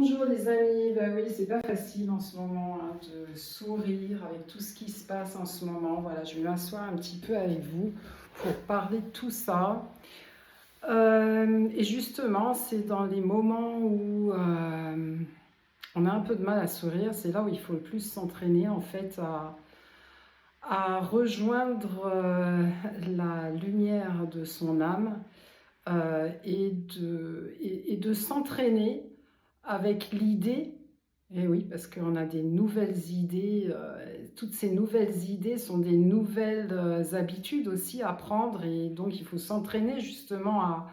Bonjour les amis, bah oui, c'est pas facile en ce moment hein, de sourire avec tout ce qui se passe en ce moment. Voilà, je vais m'asseoir un petit peu avec vous pour parler de tout ça. Et justement, c'est dans les moments où on a un peu de mal à sourire, c'est là où il faut le plus s'entraîner en fait à rejoindre la lumière de son âme et de s'entraîner avec l'idée, et oui, parce qu'on a des nouvelles idées, toutes ces nouvelles idées sont des nouvelles habitudes aussi à prendre, et donc il faut s'entraîner justement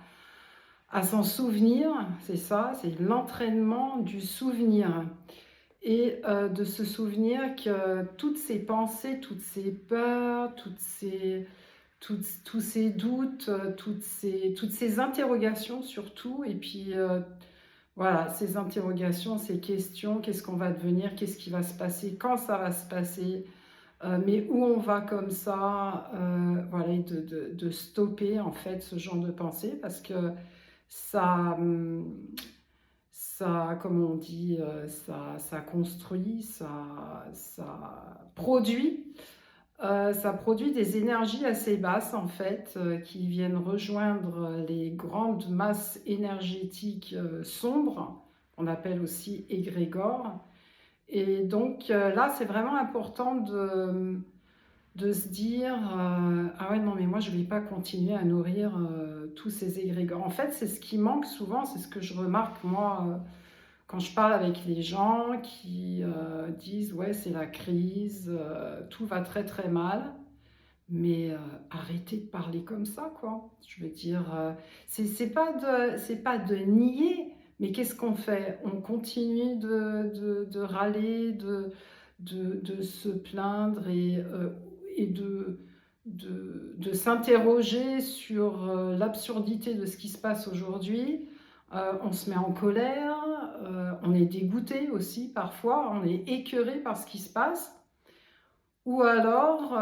à s'en souvenir, c'est ça, c'est l'entraînement du souvenir. Et de se souvenir que toutes ces pensées, toutes ces peurs, tous ces doutes, toutes ces interrogations surtout, et puis voilà, ces interrogations, ces questions, qu'est-ce qu'on va devenir, qu'est-ce qui va se passer, quand ça va se passer, mais où on va comme ça, voilà, et de stopper en fait ce genre de pensée parce que ça, ça comme on dit, ça construit, ça produit. Ça produit des énergies assez basses en fait, qui viennent rejoindre les grandes masses énergétiques sombres, qu'on appelle aussi égrégores. Et donc là, c'est vraiment important de se dire ah ouais, non, mais moi, je ne vais pas continuer à nourrir tous ces égrégores. En fait, c'est ce qui manque souvent, c'est ce que je remarque moi. Quand je parle avec les gens qui disent ouais, c'est la crise, tout va très très mal, mais arrêtez de parler comme ça, quoi. Je veux dire, c'est pas de nier, mais qu'est-ce qu'on fait? On continue de râler, de se plaindre et de s'interroger sur l'absurdité de ce qui se passe aujourd'hui. On se met en colère, on est dégoûté aussi parfois, on est écœuré par ce qui se passe. Ou alors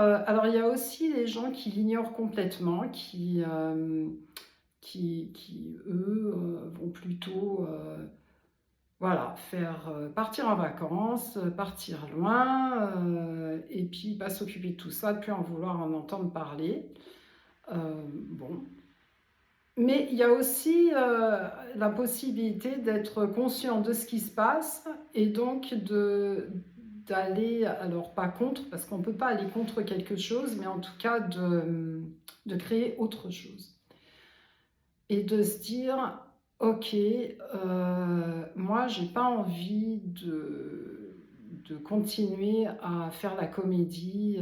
il y a aussi les gens qui l'ignorent complètement, qui eux, vont plutôt voilà, faire partir en vacances, partir loin, et puis pas s'occuper de tout ça, de plus en vouloir en entendre parler. Bon. Mais il y a aussi la possibilité d'être conscient de ce qui se passe et donc d'aller, alors pas contre, parce qu'on ne peut pas aller contre quelque chose, mais en tout cas de créer autre chose. Et de se dire, ok, moi j'ai pas envie de continuer à faire la comédie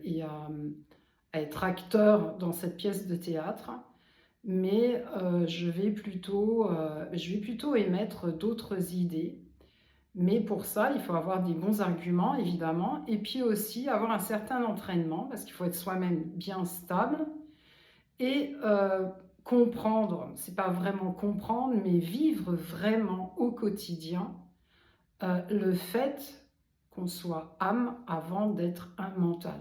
et à être acteur dans cette pièce de théâtre, mais je vais plutôt émettre d'autres idées. Mais pour ça, il faut avoir des bons arguments, évidemment, et puis aussi avoir un certain entraînement, parce qu'il faut être soi-même bien stable, et comprendre, c'est pas vraiment comprendre, mais vivre vraiment au quotidien le fait qu'on soit âme avant d'être un mental.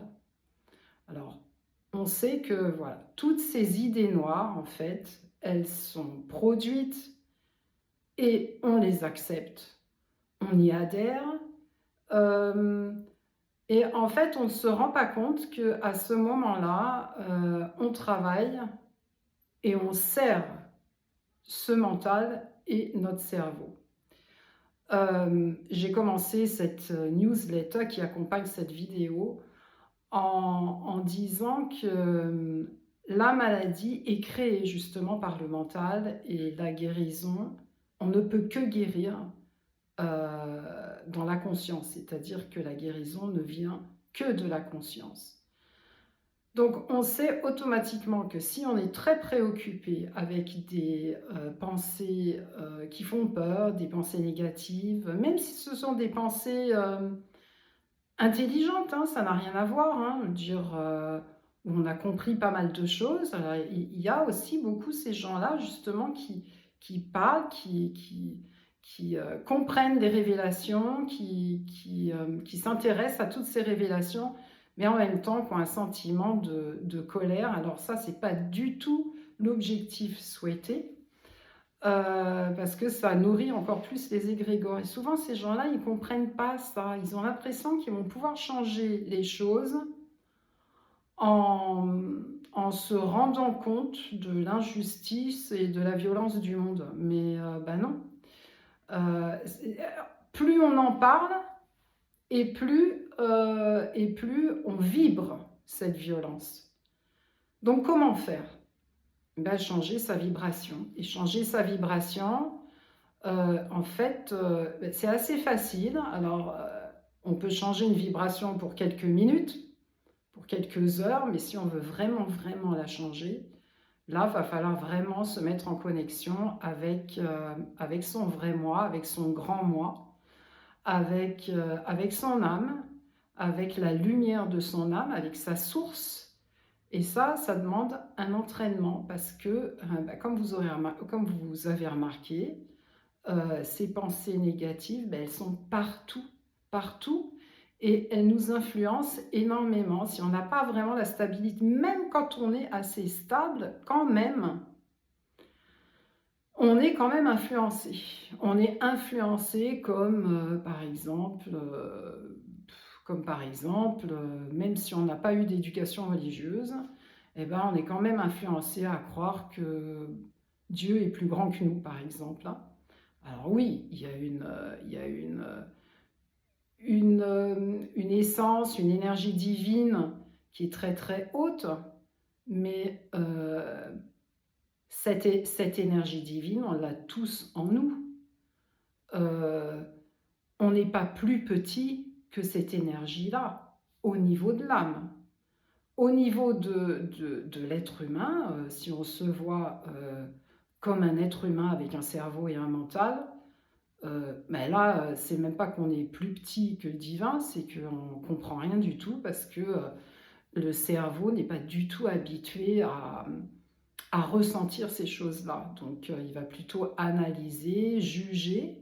Alors, on sait que voilà, toutes ces idées noires, en fait, elles sont produites et on les accepte, on y adhère. euh, et en fait, on ne se rend pas compte qu'à ce moment-là, on travaille et on sert ce mental et notre cerveau. J'ai commencé cette newsletter qui accompagne cette vidéo en disant que la maladie est créée justement par le mental et la guérison, on ne peut que guérir dans la conscience, c'est-à-dire que la guérison ne vient que de la conscience. Donc on sait automatiquement que si on est très préoccupé avec des pensées qui font peur, des pensées négatives, même si ce sont des pensées intelligente, hein, ça n'a rien à voir, hein, dire, où on a compris pas mal de choses. Alors, il y a aussi beaucoup ces gens-là, justement, qui parlent, qui comprennent des révélations, qui s'intéressent à toutes ces révélations, mais en même temps qui ont un sentiment de colère. Alors ça, c'est pas du tout l'objectif souhaité. parce que ça nourrit encore plus les égrégores. Et souvent, ces gens-là, ils ne comprennent pas ça. Ils ont l'impression qu'ils vont pouvoir changer les choses en, en se rendant compte de l'injustice et de la violence du monde. Mais ben non. Plus on en parle, et plus on vibre cette violence. Donc comment faire? Ben, changer sa vibration. Et changer sa vibration, en fait, c'est assez facile. Alors, on peut changer une vibration pour quelques minutes, pour quelques heures, mais si on veut vraiment, vraiment la changer, là, il va falloir vraiment se mettre en connexion avec son vrai moi, avec son grand moi, avec son âme, avec la lumière de son âme, avec sa source. Et ça demande un entraînement parce que, bah, comme vous avez remarqué, ces pensées négatives, bah, elles sont partout, partout, et elles nous influencent énormément. Si on n'a pas vraiment la stabilité, même quand on est assez stable, quand même, on est quand même influencé. On est influencé comme par exemple, même si on n'a pas eu d'éducation religieuse, eh ben, on est quand même influencé à croire que Dieu est plus grand que nous, par exemple, hein. Alors oui, il y a une essence, une énergie divine qui est très très haute, mais cette énergie divine, on l'a tous en nous. Euh, on n'est pas plus petit que cette énergie-là, au niveau de l'âme. Au niveau de l'être humain, si on se voit comme un être humain avec un cerveau et un mental, ben là, c'est même pas qu'on est plus petit que le divin, c'est qu'on ne comprend rien du tout parce que le cerveau n'est pas du tout habitué à ressentir ces choses-là. Donc, il va plutôt analyser, juger.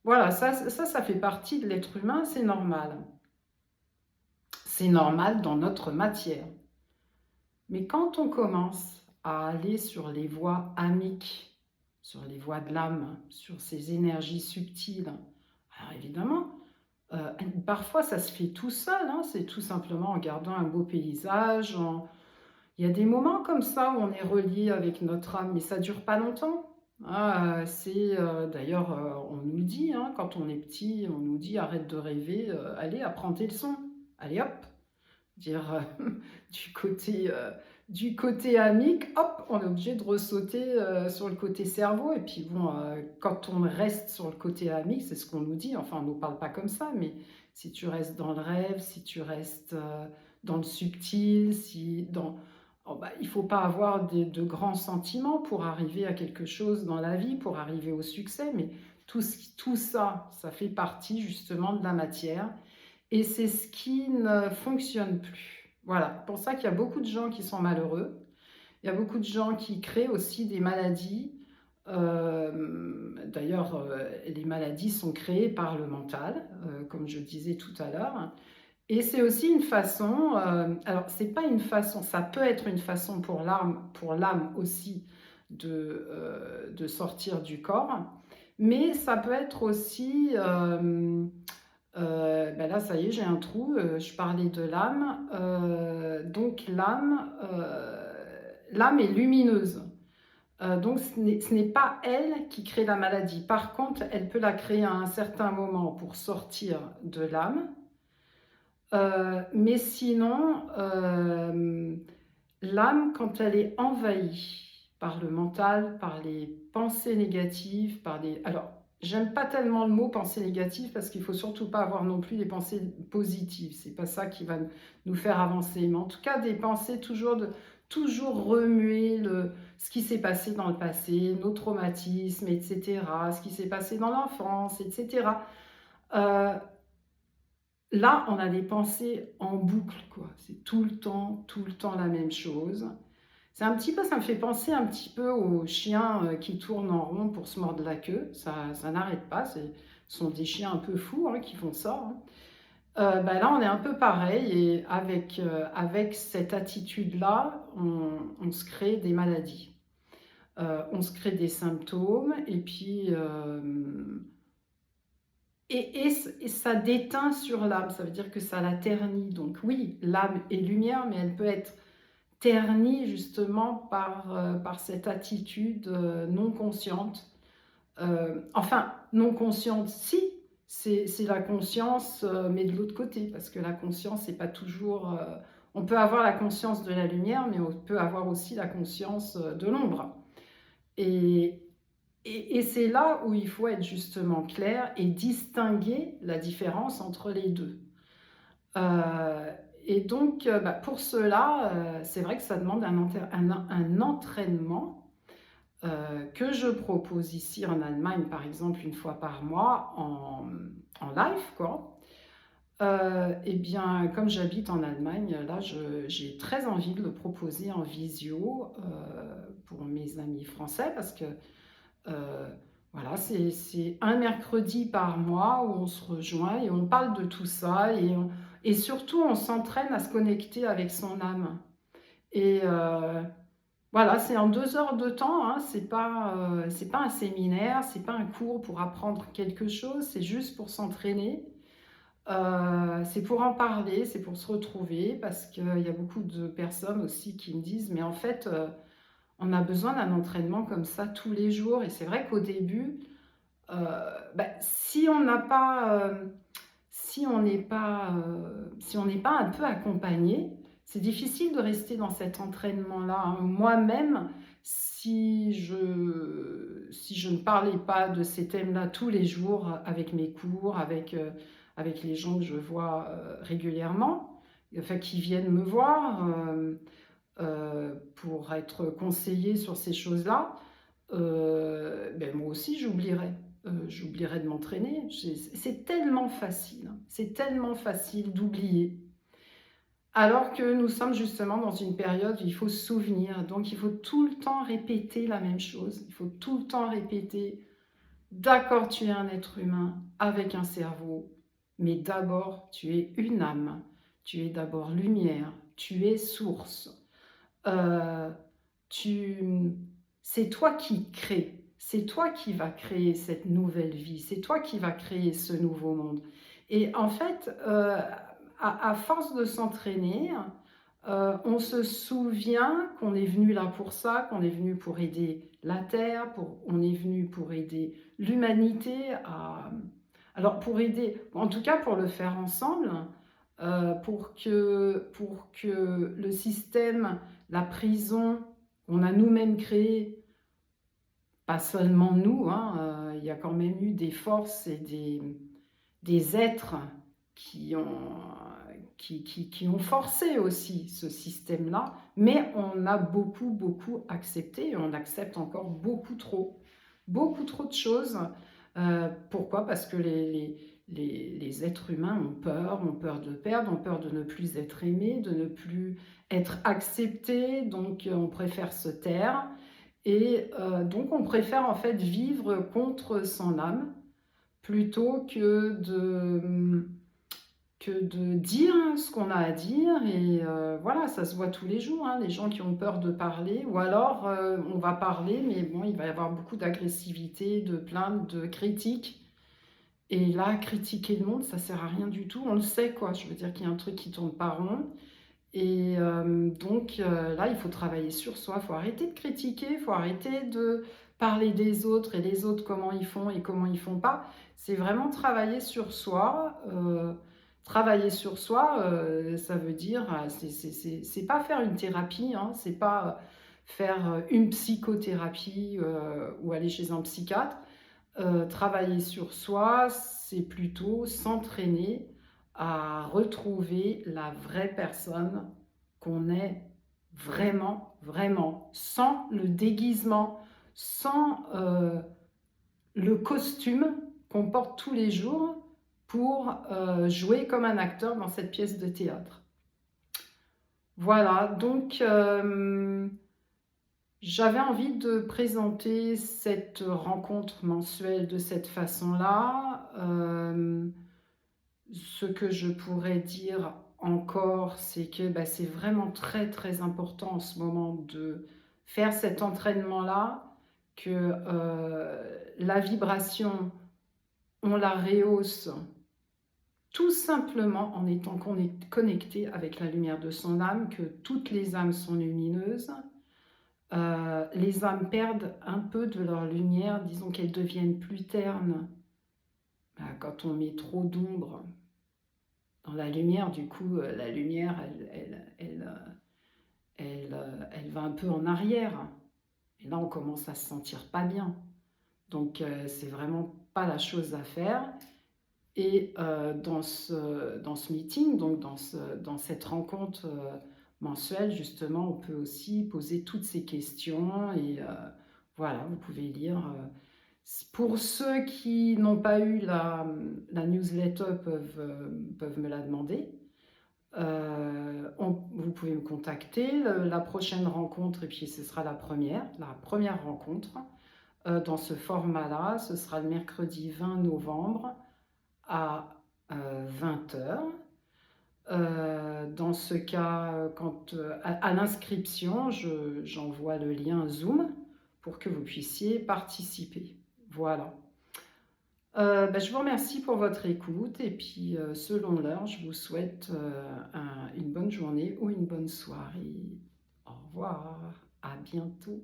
Voilà, ça fait partie de l'être humain, c'est normal. C'est normal dans notre matière. Mais quand on commence à aller sur les voies amiques, sur les voies de l'âme, sur ces énergies subtiles, alors évidemment, parfois ça se fait tout seul, hein, c'est tout simplement en regardant un beau paysage. Il y a des moments comme ça où on est relié avec notre âme, mais ça dure pas longtemps. Ah, d'ailleurs, on nous le dit, hein, quand on est petit, on nous dit arrête de rêver, allez, apprends tes leçons. Allez hop, dire du côté, du côté amique, hop, on est obligé de ressauter sur le côté cerveau. Et puis bon, quand on reste sur le côté amique, c'est ce qu'on nous dit, enfin on ne nous parle pas comme ça, mais si tu restes dans le rêve, si tu restes dans le subtil, oh, bah, il ne faut pas avoir de grands sentiments pour arriver à quelque chose dans la vie, pour arriver au succès, mais tout ça, ça fait partie justement de la matière. Et c'est ce qui ne fonctionne plus. Voilà, pour ça qu'il y a beaucoup de gens qui sont malheureux. Il y a beaucoup de gens qui créent aussi des maladies. D'ailleurs, les maladies sont créées par le mental, comme je disais tout à l'heure. Et c'est aussi une façon, alors c'est pas une façon, ça peut être une façon pour l'âme aussi de sortir du corps, mais ça peut être aussi ben là, ça y est, j'ai un trou. Je parlais de l'âme. Donc, l'âme est lumineuse. Donc, ce n'est pas elle qui crée la maladie. Par contre, elle peut la créer à un certain moment pour sortir de l'âme. Mais sinon, l'âme, quand elle est envahie par le mental, par les pensées négatives, Alors, j'aime pas tellement le mot pensée négative parce qu'il faut surtout pas avoir non plus des pensées positives. C'est pas ça qui va nous faire avancer. Mais en tout cas, des pensées toujours remuer ce qui s'est passé dans le passé, nos traumatismes, etc., ce qui s'est passé dans l'enfance, etc. Là, on a des pensées en boucle, quoi. C'est tout le temps la même chose. Ça me fait penser un petit peu aux chiens qui tournent en rond pour se mordre la queue. Ça n'arrête pas. Ce sont des chiens un peu fous hein, qui font ça, hein. Ben là, on est un peu pareil. Et avec cette attitude-là, on se crée des maladies. On se crée des symptômes et puis, et ça déteint sur l'âme, ça veut dire que ça la ternit. Donc oui, l'âme est lumière, mais elle peut être ternie justement par cette attitude, non consciente. Enfin, non consciente, si, c'est la conscience, mais de l'autre côté, parce que la conscience, c'est pas toujours... on peut avoir la conscience de la lumière, mais on peut avoir aussi la conscience de l'ombre. Et, et c'est là où il faut être justement clair et distinguer la différence entre les deux. Euh, et donc, bah, pour cela, c'est vrai que ça demande un entraînement que je propose ici en Allemagne, par exemple, une fois par mois en live, quoi. Eh bien, comme j'habite en Allemagne, là, j'ai très envie de le proposer en visio pour mes amis français parce que euh, voilà, c'est un mercredi par mois où on se rejoint et on parle de tout ça et surtout on s'entraîne à se connecter avec son âme. Et voilà, c'est en 2 heures de temps, hein, c'est pas un séminaire, c'est pas un cours pour apprendre quelque chose, c'est juste pour s'entraîner. C'est pour en parler, c'est pour se retrouver, parce qu'il y a beaucoup de personnes aussi qui me disent, mais en fait, on a besoin d'un entraînement comme ça tous les jours. Et c'est vrai qu'au début, bah, si on n'est pas un peu accompagné, c'est difficile de rester dans cet entraînement-là, hein. Moi-même, si je ne parlais pas de ces thèmes-là tous les jours avec mes cours, avec les gens que je vois régulièrement, enfin qui viennent me voir pour être conseillés sur ces choses-là, ben moi aussi j'oublierais. J'oublierais de m'entraîner. C'est tellement facile, hein. C'est tellement facile d'oublier. Alors que nous sommes justement dans une période où il faut se souvenir. Donc il faut tout le temps répéter la même chose. Il faut tout le temps répéter, d'accord, tu es un être humain avec un cerveau, mais d'abord tu es une âme. Tu es d'abord lumière. Tu es source. Euh, tu, c'est toi qui crée, c'est toi qui vas créer cette nouvelle vie, c'est toi qui vas créer ce nouveau monde. Et en fait, à force de s'entraîner, on se souvient qu'on est venu là pour ça, qu'on est venu pour aider la Terre, on est venu pour aider l'humanité alors pour aider, en tout cas pour le faire ensemble, pour que le système, la prison qu'on a nous-mêmes créée, pas seulement nous, hein, il y a quand même eu des forces et des êtres qui ont, qui ont forcé aussi ce système-là, mais on a beaucoup, beaucoup accepté et on accepte encore beaucoup trop de choses. Pourquoi? Parce que les êtres humains ont peur de perdre, ont peur de ne plus être aimés, de ne plus être acceptés, donc on préfère se taire. Et donc on préfère en fait vivre contre son âme plutôt que de dire ce qu'on a à dire. Et voilà, ça se voit tous les jours, hein, les gens qui ont peur de parler, ou alors on va parler, mais bon, il va y avoir beaucoup d'agressivité, de plaintes, de critiques. Et là, critiquer le monde, ça sert à rien du tout. On le sait, quoi. Je veux dire qu'il y a un truc qui tourne pas rond. Et donc là, il faut travailler sur soi. Il faut arrêter de critiquer. Il faut arrêter de parler des autres et les autres comment ils font et comment ils font pas. C'est vraiment travailler sur soi. Travailler sur soi, ça veut dire, c'est pas faire une thérapie, hein, c'est pas faire une psychothérapie ou aller chez un psychiatre. Travailler sur soi, c'est plutôt s'entraîner à retrouver la vraie personne qu'on est vraiment, vraiment, sans le déguisement, sans le costume qu'on porte tous les jours pour jouer comme un acteur dans cette pièce de théâtre. Voilà, donc j'avais envie de présenter cette rencontre mensuelle de cette façon-là. Ce que je pourrais dire encore, c'est que bah, c'est vraiment très très important en ce moment faire cet entraînement-là, que la vibration, on la rehausse tout simplement en étant connecté avec la lumière de son âme, que toutes les âmes sont lumineuses. Les âmes perdent un peu de leur lumière, disons qu'elles deviennent plus ternes. Quand on met trop d'ombre dans la lumière, du coup, la lumière, elle va un peu en arrière. Et là, on commence à se sentir pas bien. Donc, c'est vraiment pas la chose à faire. Et dans ce meeting, donc dans cette rencontre mensuelle, justement, on peut aussi poser toutes ces questions et voilà, vous pouvez lire. Pour ceux qui n'ont pas eu la newsletter peuvent me la demander. Vous pouvez me contacter. La prochaine rencontre, et puis ce sera la première rencontre dans ce format-là, ce sera le mercredi 20 novembre à 20h. Dans ce cas, à l'inscription, j'envoie le lien Zoom pour que vous puissiez participer. Voilà. Je vous remercie pour votre écoute et puis selon l'heure, je vous souhaite une bonne journée ou une bonne soirée. Au revoir, à bientôt.